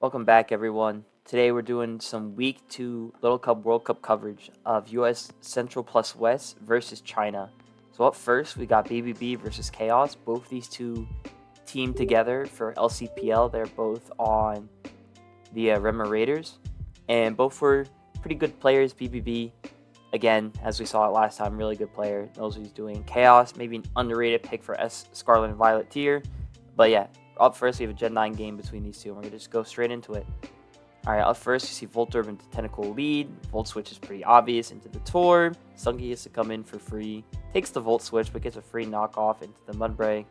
Welcome back, everyone. Today we're doing some Week 2 Little Cup World Cup coverage of US Central plus West versus China. So up first, we got BBB versus Chaos. Both these two team together for LCPL. They're both on the Rema Raiders. And both were pretty good players. BBB, again, as we saw it last time, really good player. Knows what he's doing. Chaos, maybe an underrated pick for Scarlet and Violet tier. But yeah, up first, we have a Gen 9 game between these two, and we're going to just go straight into it. Alright, up first, you see Voltorb into Tentacle lead. Volt Switch is pretty obvious into the Torb. Stunky gets to come in for free. Takes the Volt Switch, but gets a free knockoff into the Mudbray.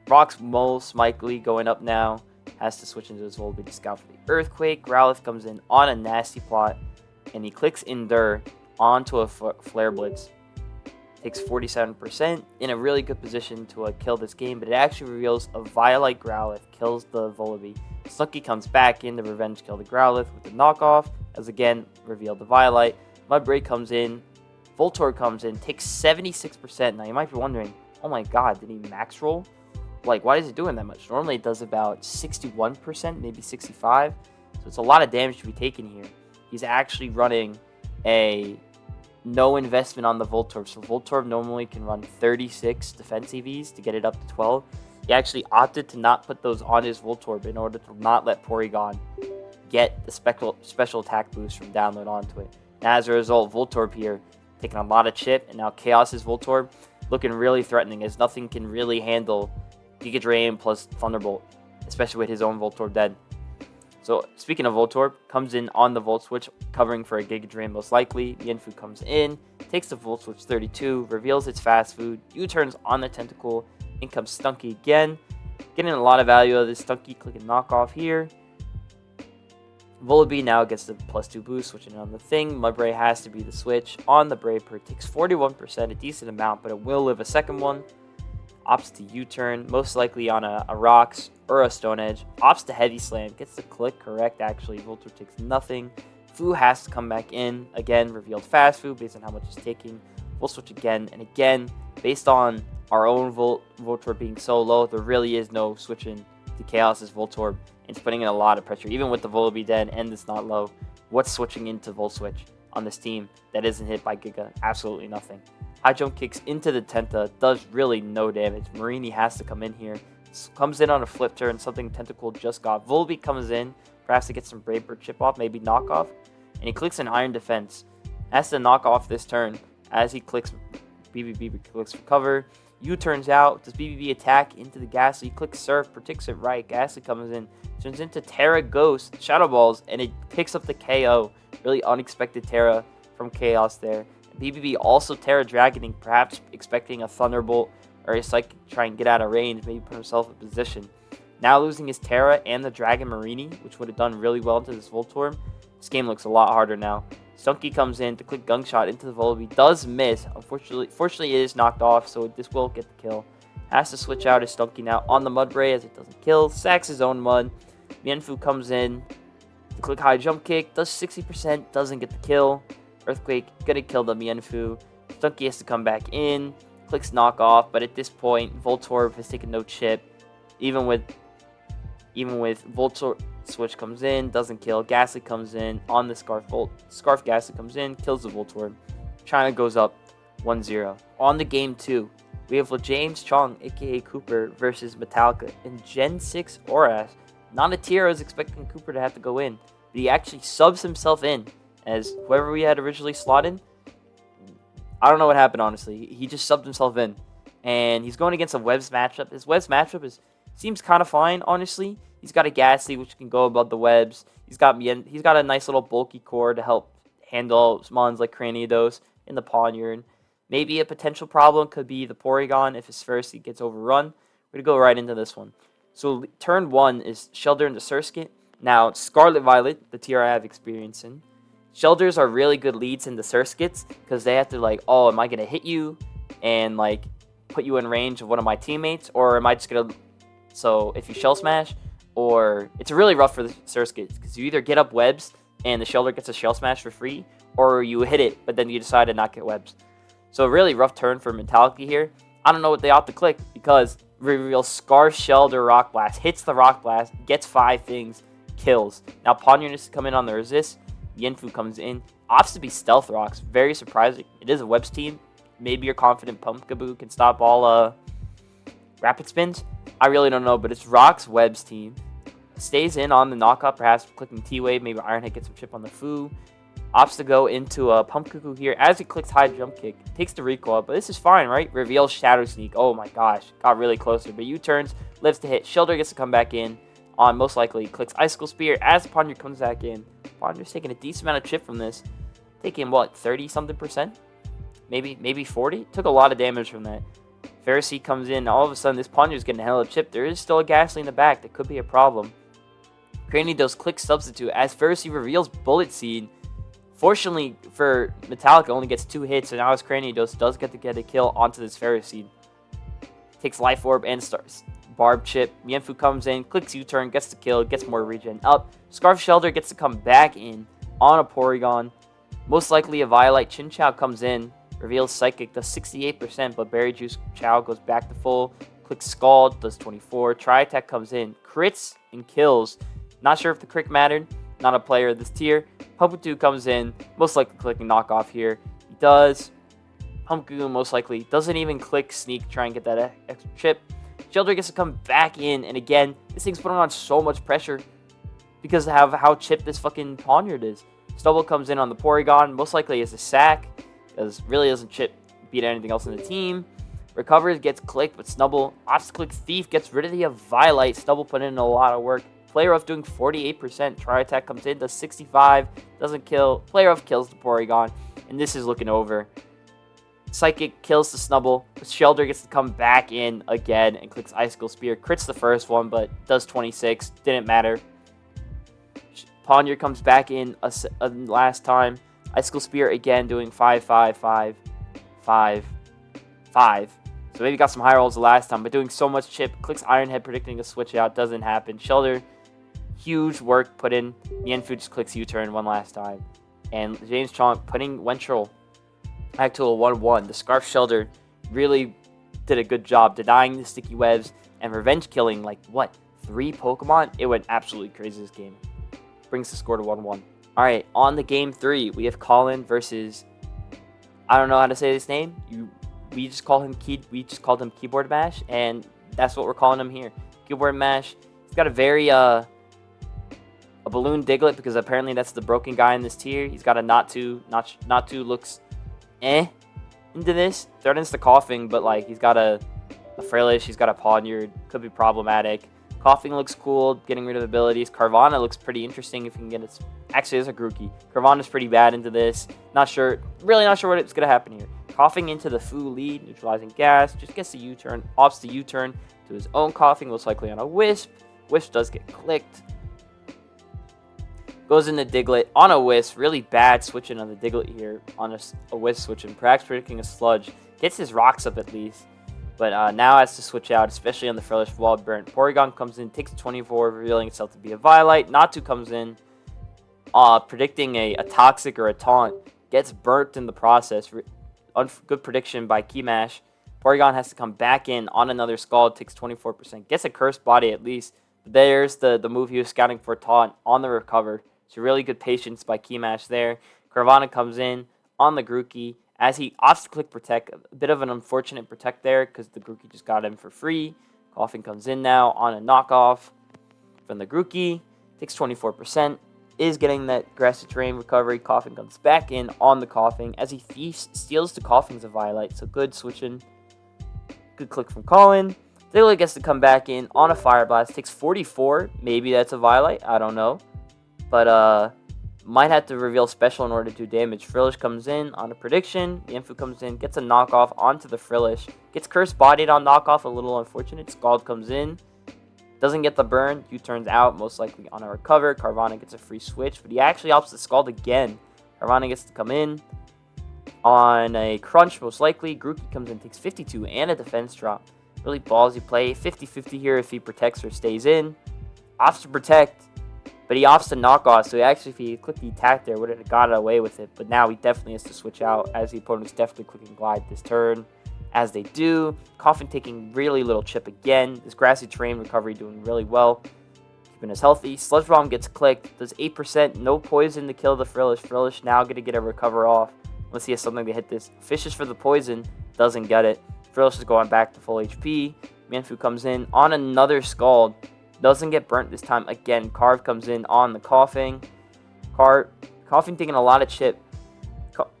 Rock's most likely going up now. Has to switch into his Volbeat to scout for the Earthquake. Growlithe comes in on a nasty plot, and he clicks Endure onto a Flare Blitz. Takes 47%, in a really good position to kill this game, but it actually reveals a Violet Growlithe, kills the Volbeat. Stunky comes back in to revenge kill the Growlithe with the knockoff, as again, revealed the Violet. Mudbray comes in, Voltorb comes in, takes 76%. Now you might be wondering, oh my god, did he max roll? Like, why is it doing that much? Normally it does about 61%, maybe 65%. So it's a lot of damage to be taken here. He's actually running a no investment on the Voltorb. So Voltorb normally can run 36 defense EVs to get it up to 12. He actually opted to not put those on his Voltorb in order to not let Porygon get the special attack boost from download onto it. And as a result, Voltorb here taking a lot of chip, and now Chaos's Voltorb looking really threatening, as nothing can really handle Giga Drain plus Thunderbolt, especially with his own Voltorb dead. So speaking of Voltorb, comes in on the Volt Switch, covering for a Giga Drain most likely. Mienfoo comes in, takes the Volt Switch 32, reveals its fast food, U-turns on the Tentacle, in comes Stunky again. Getting a lot of value out of this Stunky, clicking knockoff here. Volbeat now gets the +2 boost, switching on the thing. Mudbray has to be the switch on the Brayper, takes 41%, a decent amount, but it will live a second one. Opts to U-turn, most likely on a Rocks or a Stone Edge. Opts to Heavy Slam, gets the click correct actually. Voltorb takes nothing. Fu has to come back in. Again, revealed fast food based on how much he's taking. We'll switch again and again. Based on our own Voltorb being so low, there really is no switching to Chaos's Voltorb. It's putting in a lot of pressure. Even with the Volbeat dead and it's not low, what's switching into Volt Switch on this team that isn't hit by Giga? Absolutely nothing. High jump kicks into the Tenta, does really no damage. Marini has to come in here. Comes in on a flip turn, something Tentacle just got. Volbeat comes in, perhaps to get some Brave Bird chip off, maybe knockoff. And he clicks an Iron Defense. Has to knock off this turn. As he clicks, BBB clicks for cover. U-turns out. Does BBB attack into the Ghastly? Clicks Surf, predicts it right. Ghastly comes in, turns into Terra Ghost, Shadow Balls, and it picks up the KO. Really unexpected Terra from Chaos there. BBB also Terra Dragoning, perhaps expecting a Thunderbolt or a Psychic to try and get out of range, maybe put himself in position. Now losing his Terra and the Dragon Marini, which would have done really well into this Voltorb. This game looks a lot harder now. Stunky comes in to click Gunshot into the Volbeat, does miss. Fortunately, it is knocked off, so this will get the kill. Has to switch out his Stunky now on the Mudbray as it doesn't kill. Sacks his own Mud. Mienfoo comes in to click High Jump Kick, does 60%, doesn't get the kill. Earthquake, gonna kill the Mienfoo. Stunky has to come back in, clicks knockoff, but at this point, Voltorb has taken no chip. Even with Voltorb switch comes in, doesn't kill. Ghastly comes in on the Scarf Ghastly comes in, kills the Voltorb. China goes up 1-0. On the game 2, we have LeJames Chonk, aka Cooper, versus Metallica in Gen 6 ORAS. Not a tier I was expecting Cooper to have to go in, but he actually subs himself in. As whoever we had originally slotted, I don't know what happened, honestly. He just subbed himself in. And he's going against a Webs matchup. His Webs matchup seems kind of fine, honestly. He's got a Ghastly, which can go above the Webs. He's got a nice little bulky core to help handle mons like Cranidos in the Pawniard. Maybe a potential problem could be the Porygon if his first he gets overrun. We're going to go right into this one. So turn 1 is Shelter into Surskit. Now, Scarlet Violet, the tier I have experience in. Shelters are really good leads into Surskits because they have to like, oh, am I going to hit you and like put you in range of one of my teammates, or am I just going to, so if you Shell Smash, or it's really rough for the Surskits because you either get up Webs and the Shelter gets a Shell Smash for free, or you hit it but then you decide to not get Webs. So a really rough turn for Metallica here. I don't know what they ought to click because reveals Scarf Shelter Rock Blast, hits the Rock Blast, gets 5 things, kills. Now Ponyo needs to come in on the resist. Yinfu comes in. Opts to be Stealth Rocks. Very surprising. It is a Webs team. Maybe you're confident Pumpkaboo can stop all Rapid Spins. I really don't know, but it's Rock's Webs team. Stays in on the knockup, perhaps clicking T-Wave. Maybe Ironhead gets some chip on the Fu. Opts to go into a Pump Cuckoo here as he clicks High Jump Kick. Takes the recoil, but this is fine, right? Reveals Shadow Sneak. Oh my gosh. Got really closer, but U-turns. Lives to hit. Shieldr gets to come back in. On most likely clicks Icicle Spear as Ponyo comes back in. Ponyo's taking a decent amount of chip from this. Taking, what, 30-something%? Maybe 40? Took a lot of damage from that. Pharisee comes in. All of a sudden, this Ponyo's getting a hell of a chip. There is still a Ghastly in the back. That could be a problem. Cranidos clicks Substitute as Pharisee reveals Bullet Seed. Fortunately for Metallica, only gets 2 hits. So now his Cranidos does get to get a kill onto this Pharisee. Takes Life Orb and starts Barb Chip. Mienfu comes in, clicks U-turn, gets the kill, gets more regen up. Scarf Shieldr gets to come back in on a Porygon. Most likely a Violite. Chin Chow comes in, reveals Psychic, does 68%, but Berry Juice Chow goes back to full. Clicks Scald, does 24. Tri-Attack comes in, crits and kills. Not sure if the crit mattered. Not a player of this tier. Pumpkaboo comes in, most likely clicking Knockoff here. He does. Pumpkaboo most likely doesn't even click Sneak, try and get that extra chip. Shieldr gets to come back in, and again, this thing's putting on so much pressure because of how chipped this fucking Ponyard is. Stubble comes in on the Porygon, most likely as a sack, because really doesn't beat anything else in the team. Recovers, gets clicked, but Snubble opts to click Thief, gets rid of the Violite. Stubble put in a lot of work. Player of doing 48%. Tri-Attack comes in, does 65, doesn't kill. Player of kills the Porygon, and this is looking over. Psychic kills the Snubble. Shieldr gets to come back in again and clicks Icicle Spear. Crits the first one, but does 26. Didn't matter. Ponyo comes back in a last time. Icicle Spear again doing 5, 5, 5, 5, 5. So maybe got some high rolls the last time, but doing so much chip. Clicks Ironhead predicting a switch out. Doesn't happen. Shieldr, huge work put in. Mienfu just clicks U-turn one last time. And LeJames Chonk putting Wentral back to a 1-1. The Scarf Shieldr really did a good job denying the sticky webs and revenge killing, like, what, 3 Pokemon? It went absolutely crazy this game. Brings the score to 1-1. Alright, on the game 3, we have Colin versus, I don't know how to say this name. We just called him Keyboard Mash, and that's what we're calling him here. Keyboard Mash. He's got a very, a Balloon Diglett, because apparently that's the broken guy in this tier. He's got a Not to looks into this. Threatens the Coughing, but like he's got a Frillish, he's got a Ponyard, could be problematic. Coughing looks cool, getting rid of abilities. Carvana looks pretty interesting if you can get it. Actually, it's a Grookey. Carvana's pretty bad into this. Really not sure what's gonna happen here. Coughing into the Fu lead, neutralizing gas, just gets the U-turn, opts the U-turn to his own Coughing, most likely on a Wisp. Wisp does get clicked. Goes into Diglett on a Wisp. Really bad switching on the Diglett here on a Wisp switching. Perhaps predicting a Sludge. Gets his rocks up at least. But now has to switch out, especially on the Frillish Wall Burnt. Porygon comes in, takes 24, revealing itself to be a Violite. Natu comes in, predicting a Toxic or a Taunt. Gets burnt in the process. Good prediction by Keymash. Porygon has to come back in on another Scald, takes 24%. Gets a Cursed Body at least. There's the move he was scouting for Taunt on the Recover. So really good patience by Keymash there. Carvana comes in on the Grookey as he opts to click Protect. A bit of an unfortunate Protect there because the Grookey just got him for free. Coughing comes in now on a knockoff from the Grookey. Takes 24%. Is getting that Grassy Terrain recovery. Coughing comes back in on the Coughing as he steals the Coughing's a Violite. So good switching. Good click from Colin. Diglett gets to come back in on a Fire Blast. Takes 44. Maybe that's a Violite. I don't know. But might have to reveal special in order to do damage. Frillish comes in on a prediction. The Info comes in, gets a knockoff onto the Frillish. Gets Cursed Bodied on knockoff, a little unfortunate. Scald comes in. Doesn't get the burn. U-turns out, most likely on a recover. Carvana gets a free switch, but he actually opts to Scald again. Carvana gets to come in on a crunch, most likely. Grookey comes in, takes 52 and a defense drop. Really ballsy play. 50-50 here if he protects or stays in. Opts to protect. But he opts to knock off, so actually if he clicked the attack there, would have got away with it. But now he definitely has to switch out, as the opponent's definitely clicking Glide this turn. As they do. Coughing taking really little chip again. This Grassy Terrain recovery doing really well. keeping us healthy. Sludge Bomb gets clicked, does 8%, no poison to kill the Frillish. Frillish now going to get a recover off. Let's see if something to hit this. Fishes for the poison, doesn't get it. Frillish is going back to full HP. Mienfoo comes in on another Scald, doesn't get burnt this time. Again, Carve comes in on the Coughing. Coughing taking a lot of chip.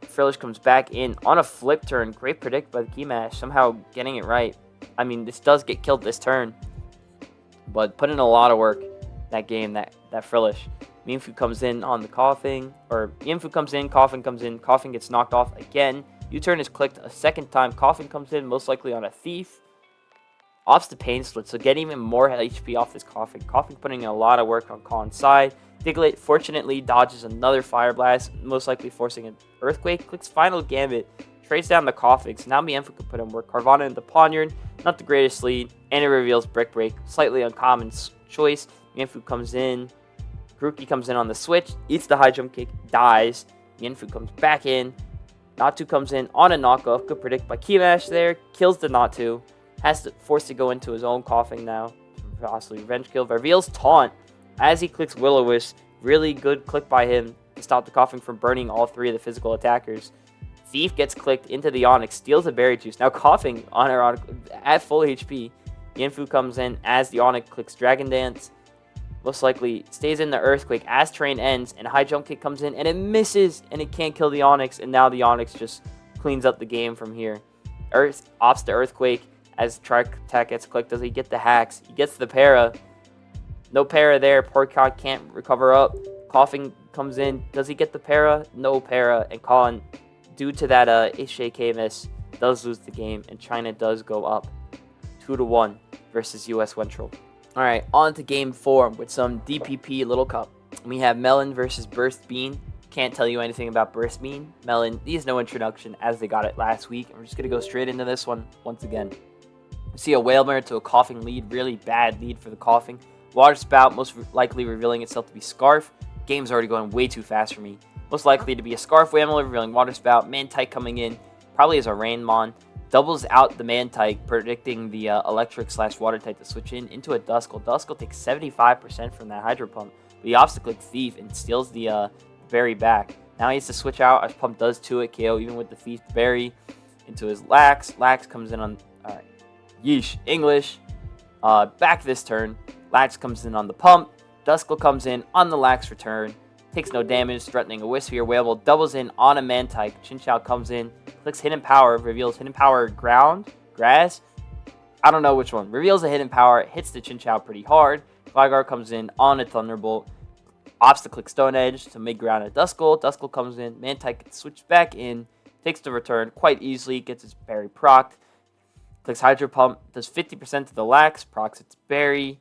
Frillish comes back in on a flip turn. Great predict by the Key Mash, somehow getting it right. I mean, this does get killed this turn, but put in a lot of work that game, that Frillish. Mienfoo comes in on the Coughing, or Mienfoo comes in, Coughing gets knocked off again. U-turn is clicked a second time. Coughing comes in, most likely on a Thief. Opts to Pain Split, so get even more HP off this Coughing. Coughing putting in a lot of work on Colin's side. Diglett fortunately dodges another Fire Blast, most likely forcing an Earthquake. Clicks Final Gambit, trades down the Coughing, so now Mienfoo can put in work. Carvana into Poniard, not the greatest lead, and it reveals Brick Break. Slightly uncommon choice. Mienfoo comes in. Grookey comes in on the switch, eats the high jump kick, dies. Mienfoo comes back in. Natu comes in on a knockoff. Good predict by Keymash there. Kills the Natu. Has to force to go into his own Coughing now. Possibly revenge kill. Reveals Taunt as he clicks Will-O-Wisp. Really good click by him to stop the Coughing from burning all three of the physical attackers. Thief gets clicked into the Onyx, steals the Berry Juice. Now Coughing on her at full HP. Mienfoo comes in as the Onyx clicks Dragon Dance. Most likely stays in the Earthquake as terrain ends, and a high jump kick comes in, and it misses, and it can't kill the Onyx, and now the Onyx just cleans up the game from here. Opts to Earthquake as Track Attack gets clicked. Does he get the hacks? He gets the Para. No Para there. Porcot can't recover up. Coughing comes in. Does he get the Para? No Para, and Colin, due to that HJK miss, does lose the game, and China does go up 2-1 versus US Wentral. Alright, on to game 4 with some DPP Little Cup. We have Melon versus burstbean. Can't tell you anything about burstbean. Melon needs no introduction as they got it last week. And we're just going to go straight into this one once again. We see a Whalebone to a Coughing lead. Really bad lead for the Coughing. Water Spout most likely revealing itself to be Scarf. Game's already going way too fast for me. Most likely to be a Scarf Whammo revealing Water Spout. Mantike coming in. Probably as a Rainmon. Doubles out the Mantike, predicting the Electric/Water type to switch into a Duskull. Duskull takes 75% from that Hydro Pump. But he opts to click Thief and steals the Berry back. Now he has to switch out as Pump does 2 KO, even with the Thief Berry, into his Lax. Lax comes in on... Alright. Yeesh. English. Back this turn. Lax comes in on the Pump. Duskull comes in on the Lax return. Takes no damage, threatening a Wisp here. Whalebone doubles in on a Mantike. Chinchou comes in, clicks Hidden Power, reveals Hidden Power Ground, Grass. I don't know which one. Reveals a Hidden Power, hits the Chinchou pretty hard. Gligar comes in on a Thunderbolt. Opts to click Stone Edge to make ground a Duskull. Duskull comes in, Mantike gets switched back in, takes the return quite easily, gets its Berry procced. Clicks Hydro Pump, does 50% to the Lax, procs its Berry.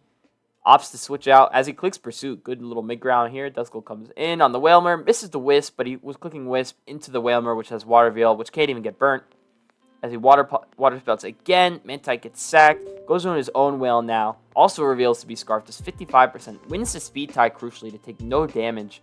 Opts to switch out as he clicks Pursuit. Good little mid-ground here. Duskull comes in on the Whalmer. Misses the Wisp, but he was clicking Wisp into the Whalmer, which has Water Veil, which can't even get burnt. As he water spouts again, Mantike gets sacked. Goes on his own Whale now. Also reveals to be Scarf. Does 55%. Wins the Speed tie crucially to take no damage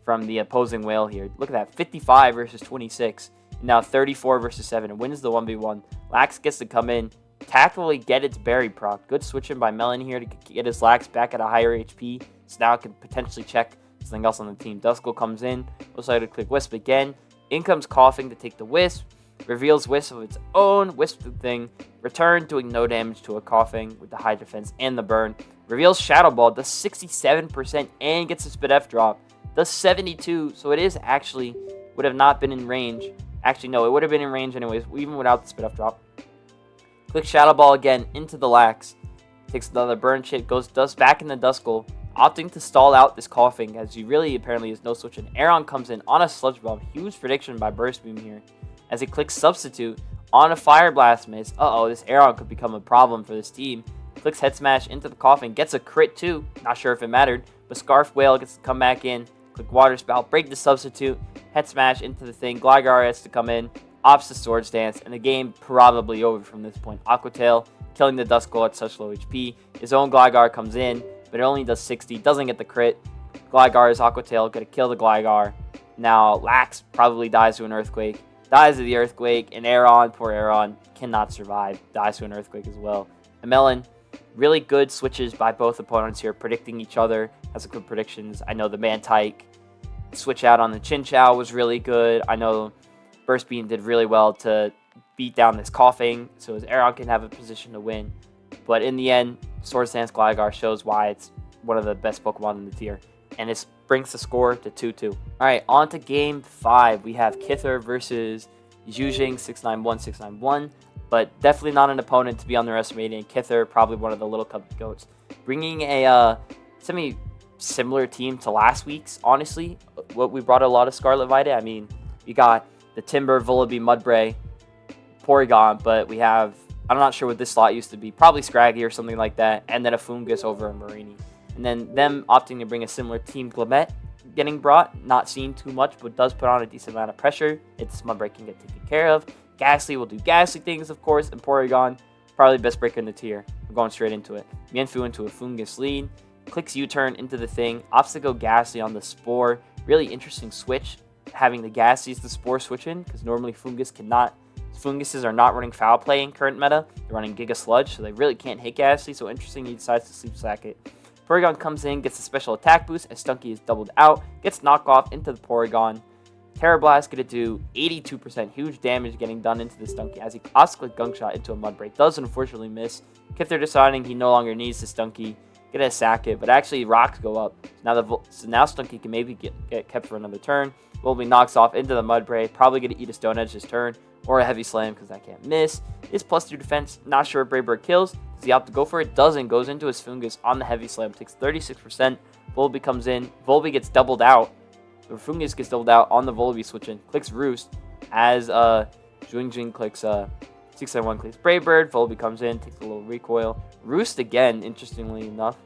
from the opposing Whale here. Look at that. 55 versus 26. Now 34 versus 7. And wins the 1v1. Lax gets to come in. Tactfully get its Berry proc. Good switching by Melon here to get his Lax back at a higher HP. So now it can potentially check something else on the team. Duskull comes in. Looks like to click Wisp again. In comes Coughing to take the Wisp. Reveals Wisp of its own. Wisp the thing. Return doing no damage to a Coughing with the high defense and the burn. Reveals Shadow Ball. Does 67% and gets a Spit F drop. Does 72. So it is actually would have not been in range. Actually, no, it would have been in range anyways, even without the Spit F drop. Click Shadow Ball again into the Lax. Takes another burn chip, does back in the Duskull, opting to stall out this Coughing as he really apparently is no switching. Aeron comes in on a Sludge Bomb. Huge prediction by Burstbeam here. As he clicks Substitute on a Fire Blast miss. This Aeron could become a problem for this team. Clicks Head Smash into the Coughing. Gets a crit too. Not sure if it mattered. But Scarf Whale gets to come back in. Click Water Spout. Break the Substitute. Head Smash into the thing. Gligar has to come in. Opts to Swords Dance, and the game probably over from this point. Aqua Tail killing the Duskull at such low HP. His own Gligar comes in, but it only does 60. Doesn't get the crit. Gligar is Aqua Tail, gonna kill the Gligar. Now Lax probably dies to an Earthquake. Dies to the Earthquake, and Aeron, poor Aeron, cannot survive. Dies to an Earthquake as well. And Melon Really good switches by both opponents here, predicting each other. Has some good predictions. I know the Mantike switch out on the Chin Chow was really good. I know Burstbean did really well to beat down this coughing, so his Aeron can have a position to win. But in the end, Swords Dance Gligar shows why it's one of the best Pokemon in the tier. And this brings the score to 2-2. Alright, on to Game 5. We have kythr versus Yujing 691-691. But definitely not an opponent to be underestimating. kythr, probably one of the Little Cup GOATs. Bringing a semi-similar team to last week's, honestly. What we brought a lot of Scarlet Vita. I mean, we got the Timber, Vullaby, Mudbray, Porygon, but we have, I'm not sure what this slot used to be, probably Scraggy or something like that, and then a Fungus over a Marini. And then them opting to bring a similar team, Glamet getting brought, not seen too much, but does put on a decent amount of pressure. It's Mudbray can get taken care of. Ghastly will do Ghastly things, of course, and Porygon, probably the best breaker in the tier. We're going straight into it. Mienfoo into a Fungus lead, clicks U-turn into the thing, opts to go Ghastly on the Spore. Really interesting switch, having the Ghastlies the Spore switch in, because normally Funguses are not running Foul Play in current meta. They're running Giga Sludge, so they really can't hit Ghastly, so interesting he decides to Sleep Sack it. Porygon comes in, gets a special attack boost as Stunky is doubled out, gets knocked off into the Porygon. Terra Blast going to do 82% huge damage getting done into the Stunky as he Oscillate Gunk Shot into a Mudbray. Does unfortunately miss. kythr deciding he no longer needs the Stunky. Gonna sack it, but actually rocks go up. So now Stunky can maybe get kept for another turn. Vullaby knocks off into the Mudbray. Probably going to eat a Stone Edge this turn. Or a Heavy Slam because I can't miss. It's +2 defense. Not sure if Brave Bird kills. Does he opt to go for it? Doesn't. Goes into his Fungus on the Heavy Slam. Takes 36%. Vullaby comes in. Vullaby gets doubled out. The Fungus gets doubled out on the Vullaby switch in. Clicks Roost as Jing clicks 671 clicks Brave Bird. Vullaby comes in. Takes a little recoil. Roost again, interestingly enough.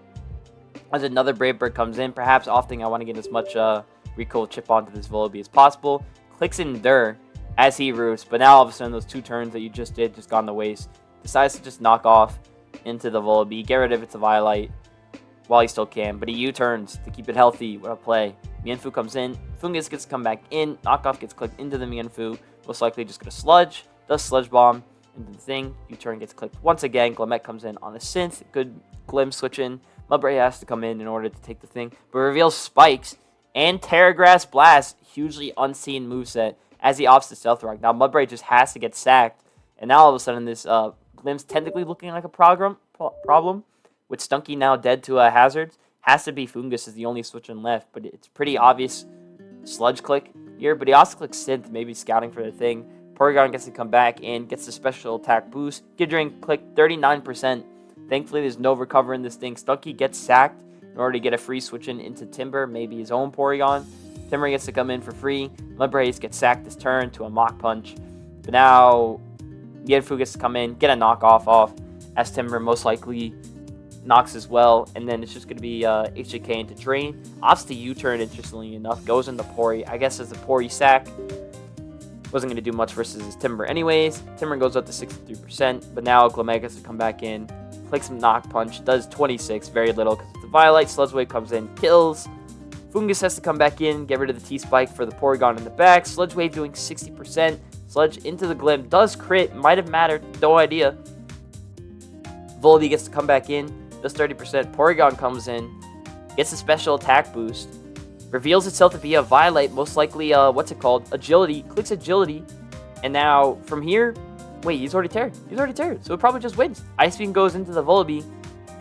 As another Brave Bird comes in. Perhaps opting I want to get as much recoil chip onto this Vullaby as possible. Clicks Endure as he roosts, but now all of a sudden those 2 turns that you just did just gone to waste. Decides to just knock off into the Vullaby, get rid of its Violite while he still can, but he U-turns to keep it healthy. What a play. Mienfoo comes in, Fungus gets to come back in, knockoff gets clicked into the Mienfoo, most likely just gonna Sludge, does Sludge Bomb into the thing, U-turn gets clicked once again, Glamet comes in on a Synth, good Glim switch in, Mudbray has to come in order to take the thing, but reveals Spikes and Terra Grass Blast, hugely unseen moveset, as he opts to Stealth Rock. Now Mudbray just has to get sacked, and now all of a sudden this Glim's technically looking like a problem, with Stunky now dead to a Hazards. Has to be Fungus is the only switch in left, but it's pretty obvious Sludge click here, but he also clicks Synth, maybe scouting for the thing. Porygon gets to come back in, gets the special attack boost. Gidring click 39%. Thankfully there's no recovering this thing. Stunky gets sacked in order to get a free switch in into Timber, maybe his own Porygon. Timber gets to come in for free. Mudbray gets sacked this turn to a Mach Punch. But now Mienfoo gets to come in, get a knockoff off, as Timber most likely knocks as well. And then it's just going to be HJK into Drain. Opts to U-turn, interestingly enough. Goes into Pori. I guess as a Pori sack. Wasn't going to do much versus his Timber anyways. Timber goes up to 63%. But now Glamet gets to come back in. Clicks some Knock Punch. Does 26. Very little because it's a Violite. Sludge Wave comes in. Kills. Fungus has to come back in, get rid of the T-Spike for the Porygon in the back. Sludge Wave doing 60%. Sludge into the Glim. Does crit. Might have mattered. No idea. Vullaby gets to come back in. Does 30%. Porygon comes in. Gets a special attack boost. Reveals itself to be a Violite. Most likely, Agility. Clicks Agility. And now, from here... Wait, he's already teared. So it probably just wins. Ice Beam goes into the Vullaby.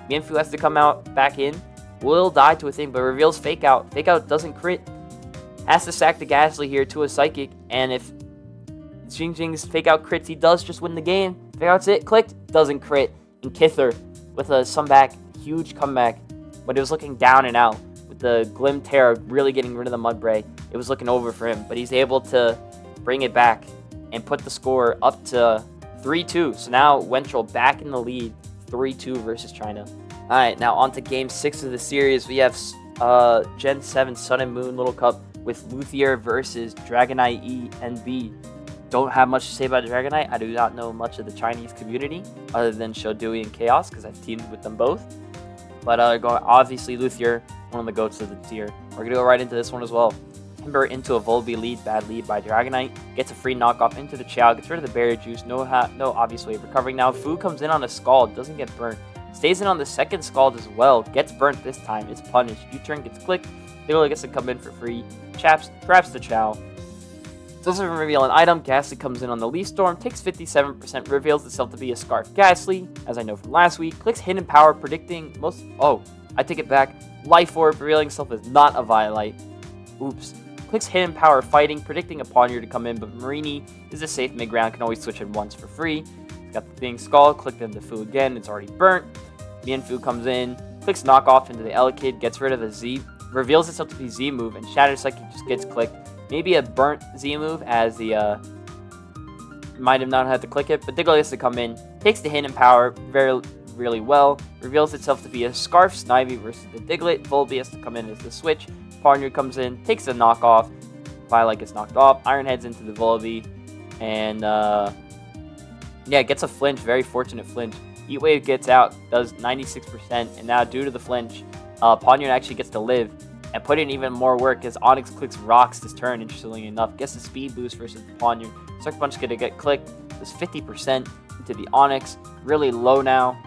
Mienfoo has to come out back in. Will die to a thing, but reveals Fake Out. Fake Out doesn't crit. Has to sack the Ghastly here to a Psychic. And if Jing's Fake Out crits, he does just win the game. Fake Out's it. Clicked. Doesn't crit. And kythr with a comeback. Huge comeback. But it was looking down and out. With the Glim Terra really getting rid of the Mudbray. It was looking over for him. But he's able to bring it back and put the score up to 3-2. So now Wentral back in the lead. 3-2 versus China. Alright, now on to Game 6 of the series. We have Gen 7 Sun and Moon Little Cup with Luthier versus Dragonitenb. Don't have much to say about Dragonite. I do not know much of the Chinese community, other than Shodui and Chaos, because I've teamed with them both. But obviously Luthier, one of the GOATs of the tier. We're going to go right into this one as well. Timber into a Volbeat lead, bad lead by Dragonite. Gets a free knockoff into the Chow, gets rid of the Berry Juice, no obvious way of recovering. Now Fu comes in on a Scald, doesn't get burnt. Stays in on the second Scald as well. Gets burnt this time. It's punished. U-turn gets clicked. Diglett gets to come in for free. Traps the Chow. Doesn't reveal an item. Ghastly comes in on the Leaf Storm. Takes 57%. Reveals itself to be a Scarf Ghastly, as I know from last week. Clicks Hidden Power, predicting most... Oh, I take it back. Life Orb, revealing itself as not a Violite. Oops. Clicks Hidden Power, fighting, predicting a Pawniard to come in, but Marini is a safe mid-ground. Can always switch it once for free. Got the Thing Skull. Click into Fu again. It's already burnt. Mienfu comes in. Clicks Knockoff into the Elekid. Gets rid of the Z. Reveals itself to be Z move, and Shatter Psychic just gets clicked. Maybe a burnt Z move, as the might have not had to click it, but Diglett gets to come in, takes the Hidden Power really well, reveals itself to be a Scarf Snivy versus the Diglett. Volby has to come in as the switch. Pawniard comes in, takes a knockoff. Violet gets knocked off. Iron heads into the Volby, and yeah, gets a flinch. Very fortunate flinch. Heat Wave gets out, does 96%, and now due to the flinch, Pawniard actually gets to live. And put in even more work as Onyx clicks Rocks this turn, interestingly enough. Gets the speed boost versus the Pawniard. Sucker Punch is going to get clicked. Does 50% into the Onyx. Really low now.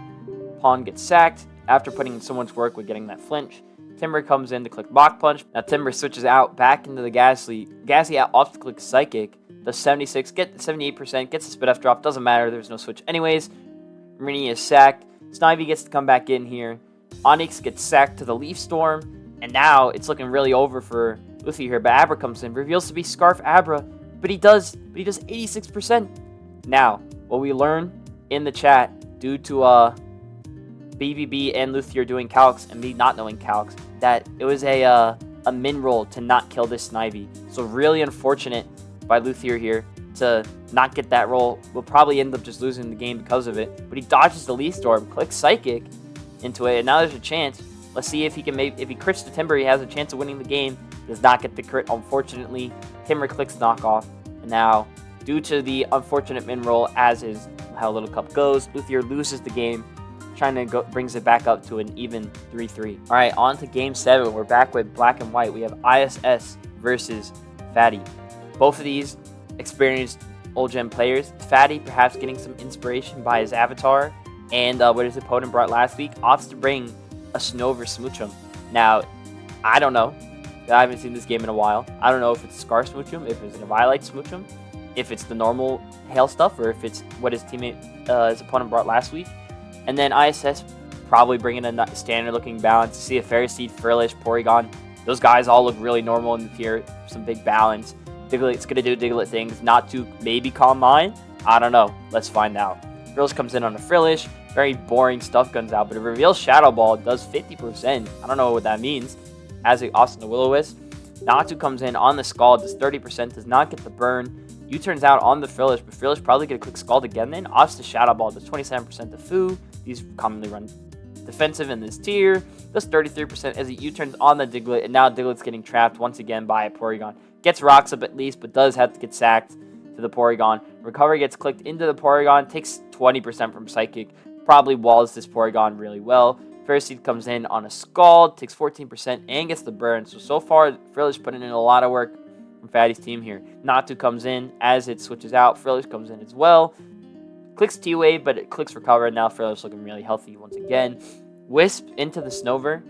Pawn gets sacked after putting in so much work with getting that flinch. Timber comes in to click Mach Punch. Now Timber switches out back into the Ghastly. Ghastly out off to click Psychic. Does 76, get 78%, gets the Spit F drop. Doesn't matter, there's no switch anyways. Marini is sacked. Snivy gets to come back in here. Onyx gets sacked to the Leaf Storm. And now it's looking really over for Luthier here. But Abra comes in, reveals to be Scarf Abra, but he does 86%. Now, what we learned in the chat, due to BBB and Luthier doing calcs and me not knowing calcs, that it was a min roll to not kill this Snivy. So really unfortunate by Luthier here to not get that roll. We'll probably end up just losing the game because of it. But he dodges the Leaf Storm, clicks Psychic into it, and now there's a chance. Let's see if he can if he crits the Timber, he has a chance of winning the game. Does not get the crit, unfortunately. Timber clicks Knockoff. And now, due to the unfortunate min roll, as is how Little Cup goes, Luthier loses the game. Trying to go, brings it back up to an even 3-3. Alright, on to Game 7. We're back with Black and White. We have ISS versus Fatty. Both of these experienced old gen players. Fatty perhaps getting some inspiration by his avatar. And what his opponent brought last week. Opts to bring a Snover Smoochum. Now, I don't know. I haven't seen this game in a while. I don't know if it's Scar Smoochum, if it's a Violet Smoochum, if it's the normal Hail stuff, or if it's what his his opponent brought last week. And then ISS probably bringing a standard looking balance. See a Fairy Seed, Frillish, Porygon. Those guys all look really normal in the tier. Some big balance. Diglett's going to do Diglett things. Not to maybe Calm Mind. I don't know. Let's find out. Frillish comes in on a Frillish. Very boring stuff guns out, but it reveals Shadow Ball. Does 50%. I don't know what that means. As it Austin the Will-O-Wisp. Natu comes in on the Scald. Does 30%. Does not get the burn. U-turns out on the Frillish, but Frillish probably get a quick Scald again then. Offs the Shadow Ball. Does 27% to Fu. These commonly run defensive in this tier. Does 33% as it U-turns on the Diglett, and now Diglett's getting trapped once again by a Porygon. Gets Rocks up at least, but does have to get sacked to the Porygon. Recovery gets clicked into the Porygon. Takes 20% from Psychic. Probably walls this Porygon really well. Fairy Seed comes in on a Scald, takes 14%, and gets the burn. So far, Frillish putting in a lot of work from Fatty's team here. Natu comes in as it switches out. Frillish comes in as well. Clicks T-Wave, but it clicks Recover, and now Frillish looking really healthy once again. Wisp into the Snover.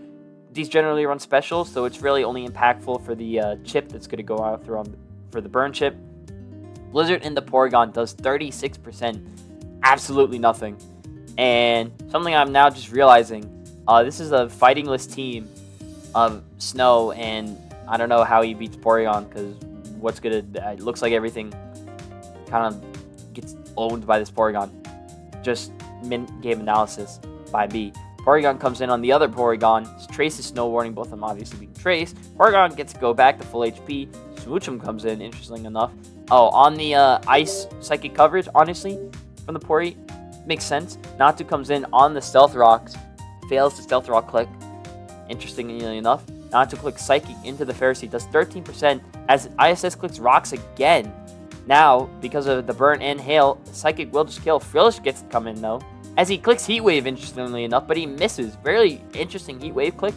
These generally run specials, so it's really only impactful for the chip that's going to go out for the burn chip. Blizzard in the Porygon does 36%. Absolutely nothing. And something I'm now just realizing, this is a fighting-less team of Snow, and I don't know how he beats Porygon, because it looks like everything kind of gets owned by this Porygon. Just game analysis by me. Porygon comes in on the other Porygon. Trace is Snow Warning, both of them obviously being Trace. Porygon gets to go back to full HP. Smoochum comes in, interesting enough. Oh, on the Ice Psychic coverage, honestly, from the Pori, makes sense. Natu comes in on the Stealth Rocks, fails to Stealth Rock click, interestingly enough. Natu clicks Psychic into the Fairy Seed, does 13%, as ISS clicks Rocks again. Now, because of the burn and hail, Psychic will just kill. Frillish gets to come in though, as he clicks Heat Wave, interestingly enough, but he misses. Very interesting Heat Wave click.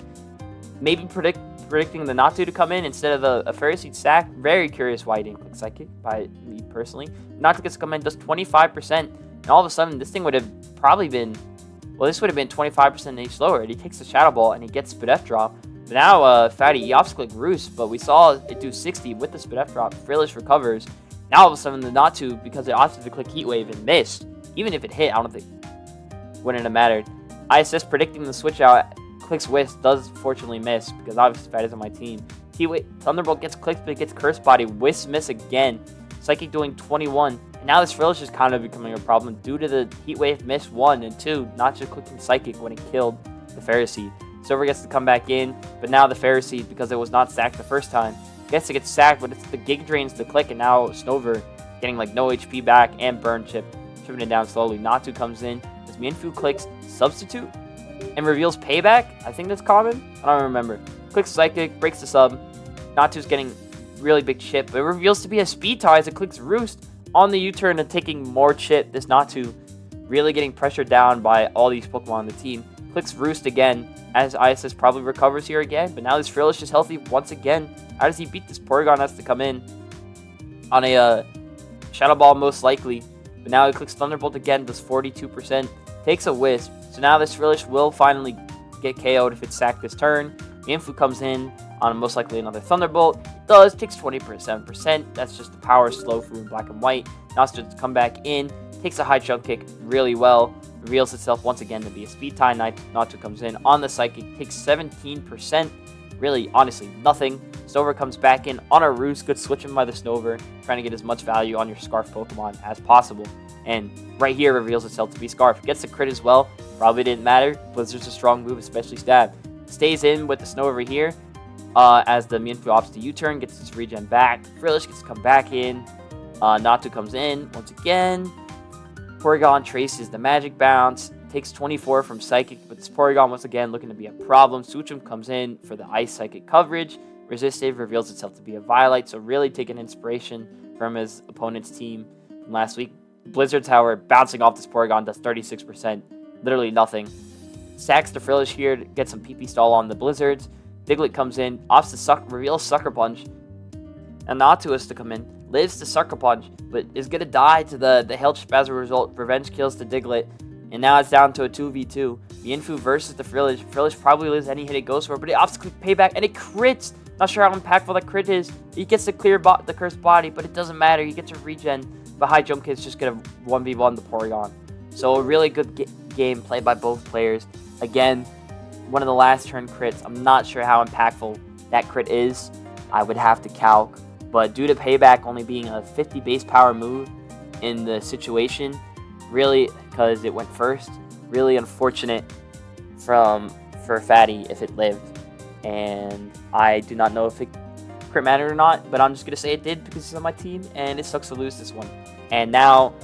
Maybe predicting the Natu to come in instead of a Fairy Seed sack. Very curious why he didn't click Psychic, by me personally. Natu gets to come in, does 25%. And all of a sudden, this thing would have probably been Well, this would have been 25% H lower, and he takes the Shadow Ball, and he gets Spit F drop. But now, Fatty, he off-click Roost, but we saw it do 60 with the Spit F drop. Frillish recovers. Now, all of a sudden, the not to, because it opted to click Heat Wave and missed. Even if it hit, I don't think wouldn't have mattered. ISS predicting the switch out, clicks Wisp, does fortunately miss, because obviously Fatty's on my team. Heat Wave, Thunderbolt gets clicked, but it gets Curse Body. Wisp miss again. Psychic doing 21. And now this Frillish is kind of becoming a problem due to the Heat Wave miss 1 and 2, not just clicking Psychic when it killed the Pharisee. Silver gets to come back in, but now the Pharisee, because it was not sacked the first time, gets to get sacked, but it's the Gig Drains the click, and now Snover getting like no HP back and Burn Chip, chipping it down slowly. Natu comes in, as Mienfoo clicks Substitute, and reveals Payback. I think that's common? I don't remember. Clicks Psychic, breaks the sub. Natu's getting really big chip, but it reveals to be a speed tie as it clicks Roost on the U-turn and taking more chip. This Natu really getting pressured down by all these Pokemon on the team. Clicks Roost again, as ISS probably recovers here again, but now this Frillish is healthy once again. How does he beat this? Porygon has to come in on a Shadow Ball most likely, but now he clicks Thunderbolt again, does 42%, takes a Wisp, so now this Frillish will finally get KO'd if it's sacked this turn. Mienfoo comes in on most likely another Thunderbolt. It does, takes 20%. That's just the power slow through in black and white. Now it's just to come back in, takes a high jump kick really well, reveals itself once again to be a speed tie. Natu comes in on the Psychic, takes 17%. Really, honestly, nothing. Snover comes back in on a Roost. Good switching by the Snover, trying to get as much value on your Scarf Pokemon as possible. And right here reveals itself to be Scarf. Gets the crit as well. Probably didn't matter. Blizzard's a strong move, especially Stab. Stays in with the Snover here. As the Mienfoo opts to U-turn, gets his regen back. Frillish gets to come back in. Natu comes in once again. Porygon traces the Magic Bounce. Takes 24 from Psychic, but this Porygon once again looking to be a problem. Suchum comes in for the Ice Psychic coverage. Resistive reveals itself to be a Violite, so really taking inspiration from his opponent's team from last week. Blizzard Tower bouncing off this Porygon does 36%. Literally nothing. Sacks the Frillish here to get some PP stall on the Blizzards. Diglett comes in, opts to reveals Sucker Punch. And Natu has to come in, lives to Sucker Punch, but is going to die to the Hail Spazzer result. Revenge kills to Diglett. And now it's down to a 2v2. Mienfoo versus the Frillish. Frillish probably lives any hit it goes for, but it opts to click Payback, and it crits. Not sure how impactful that crit is. He gets to clear the Cursed Body, but it doesn't matter. He gets a regen, but High Jump Kid's just going to 1v1 the Porygon. So a really good game played by both players. Again, one of the last turn crits. I'm not sure how impactful that crit is. I would have to calc. But due to Payback only being a 50 base power move in the situation, really, because it went first, really unfortunate for Fatty if it lived. And I do not know if it crit mattered or not, but I'm just going to say it did because it's on my team, and it sucks to lose this one. And now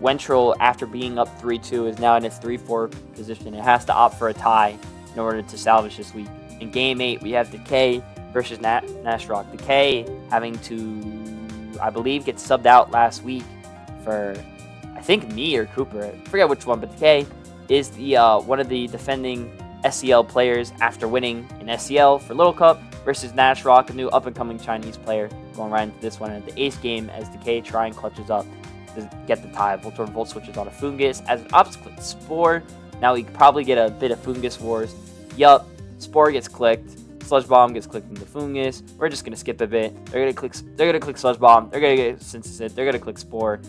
Wentral, after being up 3-2, is now in its 3-4 position. It has to opt for a tie in order to salvage this week. In Game 8, we have dcae versus Nashrock. dcae having to, I believe, get subbed out last week for, I think, me or Cooper. I forget which one, but dcae is the one of the defending SCL players after winning in SCL for Little Cup versus Nashrock, a new up-and-coming Chinese player, going right into this one at the ace game as dcae trying clutches up to get the tie. Voltorb Volt switches on a Fungus as an opts click Spore. Now we could probably get a bit of Fungus Wars. Yup, Spore gets clicked. Sludge Bomb gets clicked into Fungus. We're just gonna skip a bit. They're gonna click Sludge Bomb. They're gonna get Synthesis. They're gonna click Spore.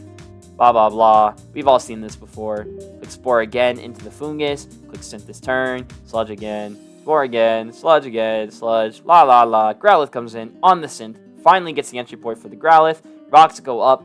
Blah blah blah. We've all seen this before. Click Spore again into the Fungus. Click Synth this turn. Sludge again. Spore again. Sludge again. Sludge. La la la. Growlithe comes in on the Synth. Finally gets the entry point for the Growlithe. Rocks go up.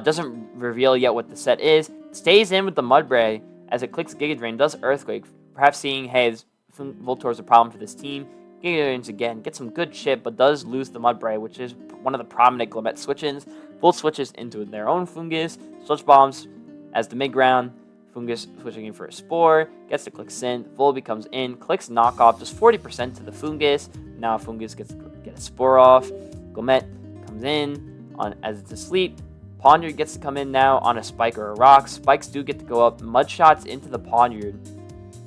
Doesn't reveal yet what the set is. Stays in with the Mudbray as it clicks Giga Drain. Does Earthquake. Perhaps seeing, hey, Voltorb is a problem for this team. Giga Drains again. Gets some good chip, but does lose the Mudbray, which is one of the prominent Glammet switch-ins. Both switches into their own Fungus. Sludge Bombs as the mid-ground. Fungus switching in for a Spore. Gets to click Synth. Volby comes in. Clicks Knockoff. Just 40% to the Fungus. Now Fungus gets to get a Spore off. Glammet comes in as it's asleep. Ponyard gets to come in now on a Spike or a Rock. Spikes do get to go up. Mud Shots into the Ponyard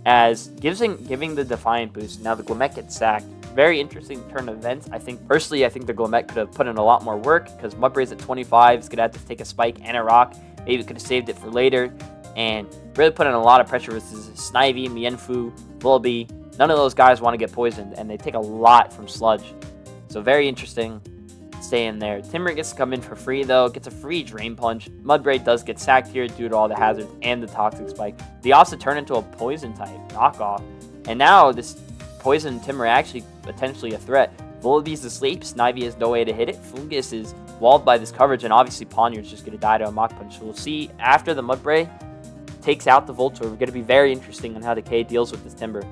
as giving the Defiant boost. Now the Glammet gets sacked. Very interesting turn of events. Personally, I think the Glammet could have put in a lot more work because Mudbray's at 25. It's going to have to take a Spike and a Rock. Maybe could have saved it for later. and really put in a lot of pressure with Snivy, Mienfu, Volby. None of those guys want to get poisoned, and they take a lot from Sludge. So very interesting. Stay in there. Timber gets to come in for free, though. Gets a free Drain Punch. Mudbray does get sacked here due to all the hazards and the Toxic Spike. The opposite turn into a Poison type knockoff. And now this Poison Timber actually potentially a threat. Volby's asleep. Snivy has no way to hit it. Fungus is walled by this coverage, and obviously Ponyard's just going to die to a Mach Punch. So we'll see after the Mudbray takes out the Voltor. We're going to be very interesting on how dcae deals with this Timber.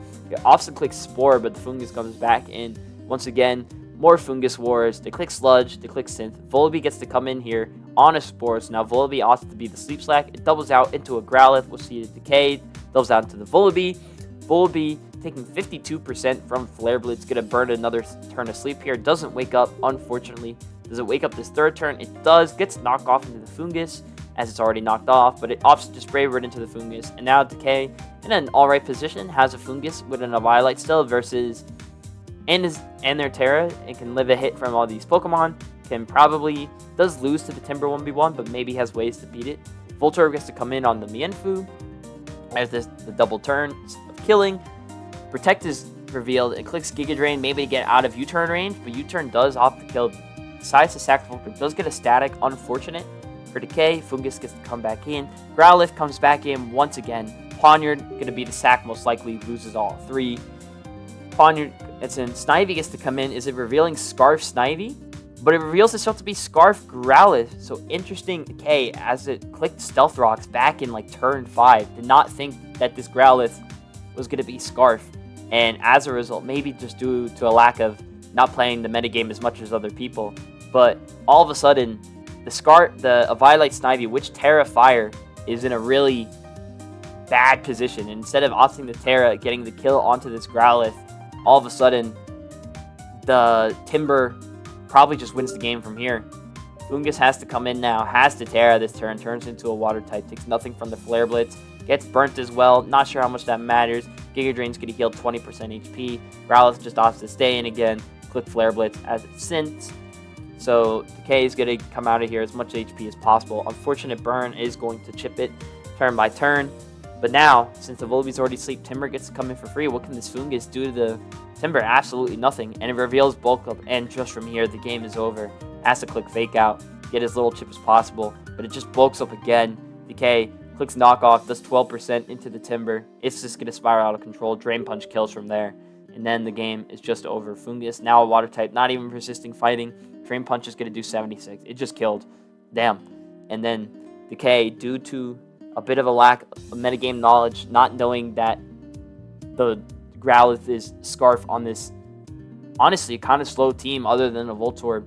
Opposite clicks Spore, but the Fungus comes back in. Once again, more Fungus Wars. They click Sludge, they click Synth. Volby gets to come in here on a Spore. So now Volby ought to be the Sleep Slack. It doubles out into a Growlithe. We'll see the dcae. Doubles out into the Volby. Volby taking 52% from Flare Blitz. Going to burn another turn of sleep here. Doesn't wake up, unfortunately. Does it wake up this third turn? It does. Gets knocked off into the Fungus, as it's already knocked off, but it opts to Spray Bird into the Fungus. And now dcae in an alright position, has a Fungus with an Eviolite still versus and their Terra, and can live a hit from all these Pokemon. Can probably, does lose to the Timber 1v1, but maybe has ways to beat it. Voltorb gets to come in on the Mienfu, as the double turn of killing. Protect is revealed, it clicks Giga Drain, maybe to get out of U-turn range, but U-turn does opt to kill. Decides to sack Voltorb, does get a static, unfortunate. For dcae, Fungus gets to come back in. Growlithe comes back in once again. Ponyard, going to be the sack most likely, loses all three. Ponyard, it's in. Snivy gets to come in. Is it revealing Scarf Snivy? But it reveals itself to be Scarf Growlithe. So interesting dcae, as it clicked Stealth Rocks back in like turn 5. Did not think that this Growlithe was going to be Scarf. And as a result, maybe just due to a lack of not playing the metagame as much as other people. But all of a sudden, the Eviolite Snivy, which Terra Fire, is in a really bad position. And instead of opting the Terra, getting the kill onto this Growlithe, all of a sudden, the Timber probably just wins the game from here. Fungus has to come in now, has to Terra this turn, turns into a Water type, takes nothing from the Flare Blitz, gets burnt as well. Not sure how much that matters. Giga Drain's going to heal 20% HP. Growlithe just opts to stay in again, click Flare Blitz as it synths. So dcae is going to come out of here as much HP as possible. Unfortunate burn is going to chip it turn by turn. But now, since the Volby's already asleep, Timber gets to come in for free. What can this Fungus do to the Timber? Absolutely nothing. And it reveals Bulk Up. And just from here, the game is over. Has to click Fake Out, get as little chip as possible. But it just bulks up again. dcae clicks Knockoff, does 12% into the Timber. It's just going to spiral out of control. Drain Punch kills from there. And then the game is just over. Fungus, now a Water type, not even persisting fighting. Drain Punch is going to do 76. It just killed. Damn. And then dcae, due to a bit of a lack of metagame knowledge, not knowing that the Growlithe is Scarf on this, honestly, kind of slow team other than a Voltorb,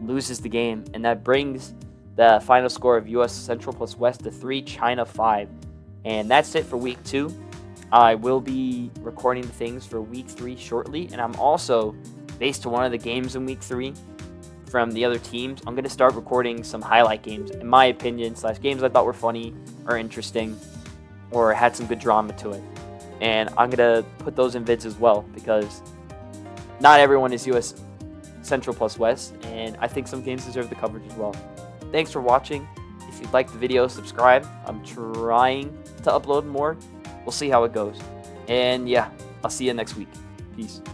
loses the game. And that brings the final score of US Central plus West to 3, China 5. And that's it for Week 2. I will be recording the things for Week 3 shortly. And I'm also, based on one of the games in Week 3, from the other teams, I'm going to start recording some highlight games, in my opinion, / games I thought were funny or interesting or had some good drama to it. And I'm going to put those in vids as well, because not everyone is US Central plus West, and I think some games deserve the coverage as well. Thanks for watching. If you liked the video, subscribe. I'm trying to upload more. We'll see how it goes. And yeah, I'll see you next week. Peace.